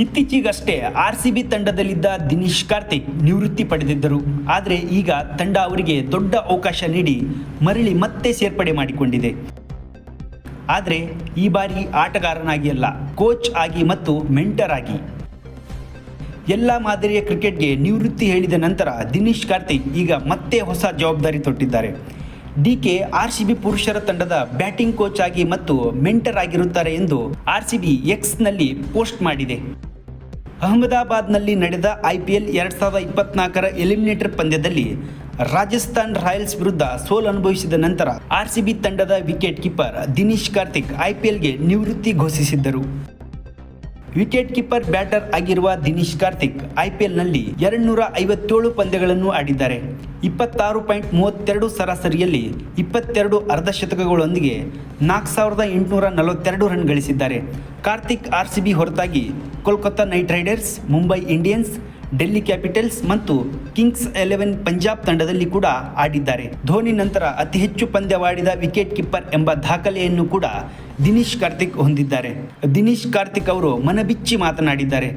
ಇತ್ತೀಚೆಗಷ್ಟೇ ಆರ್ಸಿಬಿ ತಂಡದಲ್ಲಿದ್ದ ದಿನೇಶ್ ಕಾರ್ತಿಕ್ ನಿವೃತ್ತಿ ಪಡೆದಿದ್ದರು. ಆದರೆ ಈಗ ತಂಡ ಅವರಿಗೆ ದೊಡ್ಡ ಅವಕಾಶ ನೀಡಿ ಮರಳಿ ಮತ್ತೆ ಸೇರ್ಪಡೆ ಮಾಡಿಕೊಂಡಿದೆ. ಆದರೆ ಈ ಬಾರಿ ಆಟಗಾರನಾಗಿ ಅಲ್ಲ, ಕೋಚ್ ಆಗಿ ಮತ್ತು ಮೆಂಟರ್ ಆಗಿ. ಎಲ್ಲ ಮಾದರಿಯ ಕ್ರಿಕೆಟ್ಗೆ ನಿವೃತ್ತಿ ಹೇಳಿದ ನಂತರ ದಿನೇಶ್ ಕಾರ್ತಿಕ್ ಈಗ ಮತ್ತೆ ಹೊಸ ಜವಾಬ್ದಾರಿ ತೊಟ್ಟಿದ್ದಾರೆ. ಡಿಕೆ ಆರ್ಸಿಬಿ ಪುರುಷರ ತಂಡದ ಬ್ಯಾಟಿಂಗ್ ಕೋಚ್ ಆಗಿ ಮತ್ತು ಮೆಂಟರ್ ಆಗಿರುತ್ತಾರೆ ಎಂದು ಆರ್ಸಿಬಿ ಎಕ್ಸ್ನಲ್ಲಿ ಪೋಸ್ಟ್ ಮಾಡಿದೆ. ಅಹಮದಾಬಾದ್ನಲ್ಲಿ ನಡೆದ IPL 2024ರ ಎಲಿಮಿನೇಟರ್ ಪಂದ್ಯದಲ್ಲಿ ರಾಜಸ್ಥಾನ್ ರಾಯಲ್ಸ್ ವಿರುದ್ಧ ಸೋಲು ಅನುಭವಿಸಿದ ನಂತರ ಆರ್ಸಿಬಿ ತಂಡದ ವಿಕೆಟ್ ಕೀಪರ್ ದಿನೇಶ್ ಕಾರ್ತಿಕ್ IPLಗೆ ನಿವೃತ್ತಿ ಘೋಷಿಸಿದ್ದರು. ವಿಕೆಟ್ ಕೀಪರ್ ಬ್ಯಾಟರ್ ಆಗಿರುವ ದಿನೇಶ್ ಕಾರ್ತಿಕ್ IPLನಲ್ಲಿ 257 ಪಂದ್ಯಗಳನ್ನು ಆಡಿದ್ದಾರೆ. 26.32 ಸರಾಸರಿಯಲ್ಲಿ 22 ಅರ್ಧಶತಕಗಳೊಂದಿಗೆ 4842 ರನ್ ಗಳಿಸಿದ್ದಾರೆ. ಕಾರ್ತಿಕ್ ಆರ್ಸಿಬಿ ಹೊರತಾಗಿ Kolkata night Riders, Mumbai Indians, Delhi capitals ಮತ್ತು ಕಿಂಗ್ಸ್ 11 ಪಂಜಾಬ್ ತಂಡದಲ್ಲಿ ಕೂಡ ಆಡಿದ್ದಾರೆ. ಧೋನಿ ನಂತರ ಅತಿ ಹೆಚ್ಚು ಪಂದ್ಯವಾಡಿದ ವಿಕೆಟ್ ಕೀಪರ್ ಎಂಬ ದಾಖಲೆಯನ್ನು ಕೂಡ ದಿನೇಶ್ ಕಾರ್ತಿಕ್ ಹೊಂದಿದ್ದಾರೆ. ದಿನೇಶ್ ಕಾರ್ತಿಕ್ ಅವರು ಮನಬಿಚ್ಚಿ ಮಾತನಾಡಿದ್ದಾರೆ.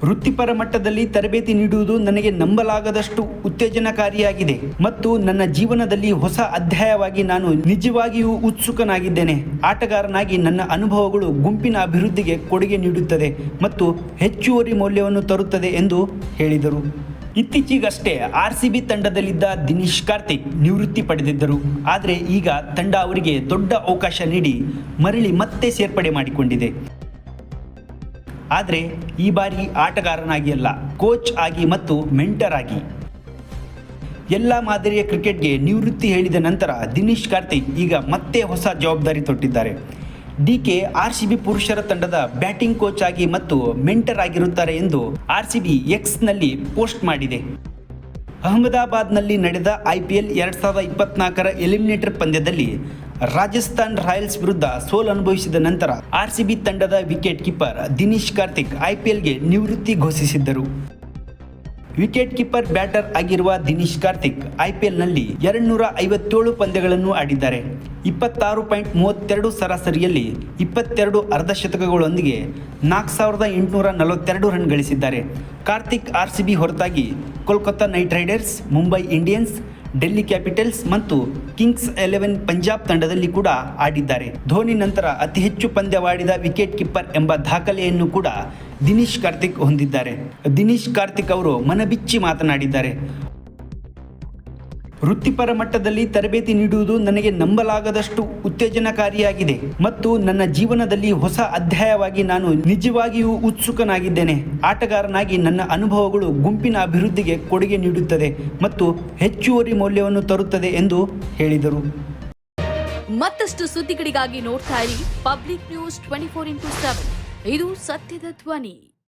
ವೃತ್ತಿಪರ ಮಟ್ಟದಲ್ಲಿ ತರಬೇತಿ ನೀಡುವುದು ನನಗೆ ನಂಬಲಾಗದಷ್ಟು ಉತ್ತೇಜನಕಾರಿಯಾಗಿದೆ ಮತ್ತು ನನ್ನ ಜೀವನದಲ್ಲಿ ಹೊಸ ಅಧ್ಯಾಯವಾಗಿ ನಾನು ನಿಜವಾಗಿಯೂ ಉತ್ಸುಕನಾಗಿದ್ದೇನೆ. ಆಟಗಾರನಾಗಿ ನನ್ನ ಅನುಭವಗಳು ಗುಂಪಿನ ಅಭಿವೃದ್ಧಿಗೆ ಕೊಡುಗೆ ನೀಡುತ್ತದೆ ಮತ್ತು ಹೆಚ್ಚುವರಿ ಮೌಲ್ಯವನ್ನು ತರುತ್ತದೆ ಎಂದು ಹೇಳಿದರು. ಇತ್ತೀಚೆಗಷ್ಟೇ ಆರ್ಸಿಬಿ ತಂಡದಲ್ಲಿದ್ದ ದಿನೇಶ್ ಕಾರ್ತಿಕ್ ನಿವೃತ್ತಿ ಪಡೆದಿದ್ದರು. ಆದರೆ ಈಗ ತಂಡ ಅವರಿಗೆ ದೊಡ್ಡ ಅವಕಾಶ ನೀಡಿ ಮರಳಿ ಮತ್ತೆ ಸೇರ್ಪಡೆ ಮಾಡಿಕೊಂಡಿದೆ. ಆದರೆ ಈ ಬಾರಿ ಆಟಗಾರನಾಗಿ ಅಲ್ಲ, ಕೋಚ್ ಆಗಿ ಮತ್ತು ಮೆಂಟರ್ ಆಗಿ. ಎಲ್ಲ ಮಾದರಿಯ ಕ್ರಿಕೆಟ್ಗೆ ನಿವೃತ್ತಿ ಹೇಳಿದ ನಂತರ ದಿನೇಶ್ ಕಾರ್ತಿಕ್ ಈಗ ಮತ್ತೆ ಹೊಸ ಜವಾಬ್ದಾರಿ ತೊಟ್ಟಿದ್ದಾರೆ. ಡಿಕೆ ಆರ್ಸಿಬಿ ಪುರುಷರ ತಂಡದ ಬ್ಯಾಟಿಂಗ್ ಕೋಚ್ ಆಗಿ ಮತ್ತು ಮೆಂಟರ್ ಆಗಿರುತ್ತಾರೆ ಎಂದು ಆರ್ಸಿಬಿ ಎಕ್ಸ್ನಲ್ಲಿ ಪೋಸ್ಟ್ ಮಾಡಿದೆ. ಅಹಮದಾಬಾದ್ನಲ್ಲಿ ನಡೆದ IPL 2024ರ ಎಲಿಮಿನೇಟರ್ ಪಂದ್ಯದಲ್ಲಿ ರಾಜಸ್ಥಾನ್ ರಾಯಲ್ಸ್ ವಿರುದ್ಧ ಸೋಲು ಅನುಭವಿಸಿದ ನಂತರ ಆರ್ಸಿಬಿ ತಂಡದ ವಿಕೆಟ್ ಕೀಪರ್ ದಿನೇಶ್ ಕಾರ್ತಿಕ್ IPLಗೆ ನಿವೃತ್ತಿ ಘೋಷಿಸಿದ್ದರು. ವಿಕೆಟ್ ಕೀಪರ್ ಬ್ಯಾಟರ್ ಆಗಿರುವ ದಿನೇಶ್ ಕಾರ್ತಿಕ್ IPLನಲ್ಲಿ 257 ಪಂದ್ಯಗಳನ್ನು ಆಡಿದ್ದಾರೆ. 26.32 ಸರಾಸರಿಯಲ್ಲಿ 22 ಅರ್ಧಶತಕಗಳೊಂದಿಗೆ 4842 ರನ್ ಗಳಿಸಿದ್ದಾರೆ. ಕಾರ್ತಿಕ್ ಆರ್ಸಿಬಿ ಹೊರತಾಗಿ Kolkata night Riders, Mumbai Indians, Delhi capitals ಮತ್ತು ಕಿಂಗ್ಸ್ 11 ಪಂಜಾಬ್ ತಂಡದಲ್ಲಿ ಕೂಡ ಆಡಿದ್ದಾರೆ. ಧೋನಿ ನಂತರ ಅತಿ ಹೆಚ್ಚು ಪಂದ್ಯವಾಡಿದ ವಿಕೆಟ್ ಕೀಪರ್ ಎಂಬ ದಾಖಲೆಯನ್ನು ಕೂಡ ದಿನೇಶ್ ಕಾರ್ತಿಕ್ ಹೊಂದಿದ್ದಾರೆ. ದಿನೇಶ್ ಕಾರ್ತಿಕ್ ಅವರು ಮನಬಿಚ್ಚಿ ಮಾತನಾಡಿದ್ದಾರೆ. ವೃತ್ತಿಪರ ಮಟ್ಟದಲ್ಲಿ ತರಬೇತಿ ನೀಡುವುದು ನನಗೆ ನಂಬಲಾಗದಷ್ಟು ಉತ್ತೇಜನಕಾರಿಯಾಗಿದೆ ಮತ್ತು ನನ್ನ ಜೀವನದಲ್ಲಿ ಹೊಸ ಅಧ್ಯಾಯವಾಗಿ ನಾನು ನಿಜವಾಗಿಯೂ ಉತ್ಸುಕನಾಗಿದ್ದೇನೆ. ಆಟಗಾರನಾಗಿ ನನ್ನ ಅನುಭವಗಳು ಗುಂಪಿನ ಅಭಿವೃದ್ಧಿಗೆ ಕೊಡುಗೆ ನೀಡುತ್ತದೆ ಮತ್ತು ಹೆಚ್ಚುವರಿ ಮೌಲ್ಯವನ್ನು ತರುತ್ತದೆ ಎಂದು ಹೇಳಿದರು. ಮತ್ತಷ್ಟು ಸುದ್ದಿಗಳಿಗಾಗಿ ನೋಡ್ತಾ ಇರಿ ಪಬ್ಲಿಕ್ ನ್ಯೂಸ್ 24x7. ಇದು ಸತ್ಯದ ಧ್ವನಿ.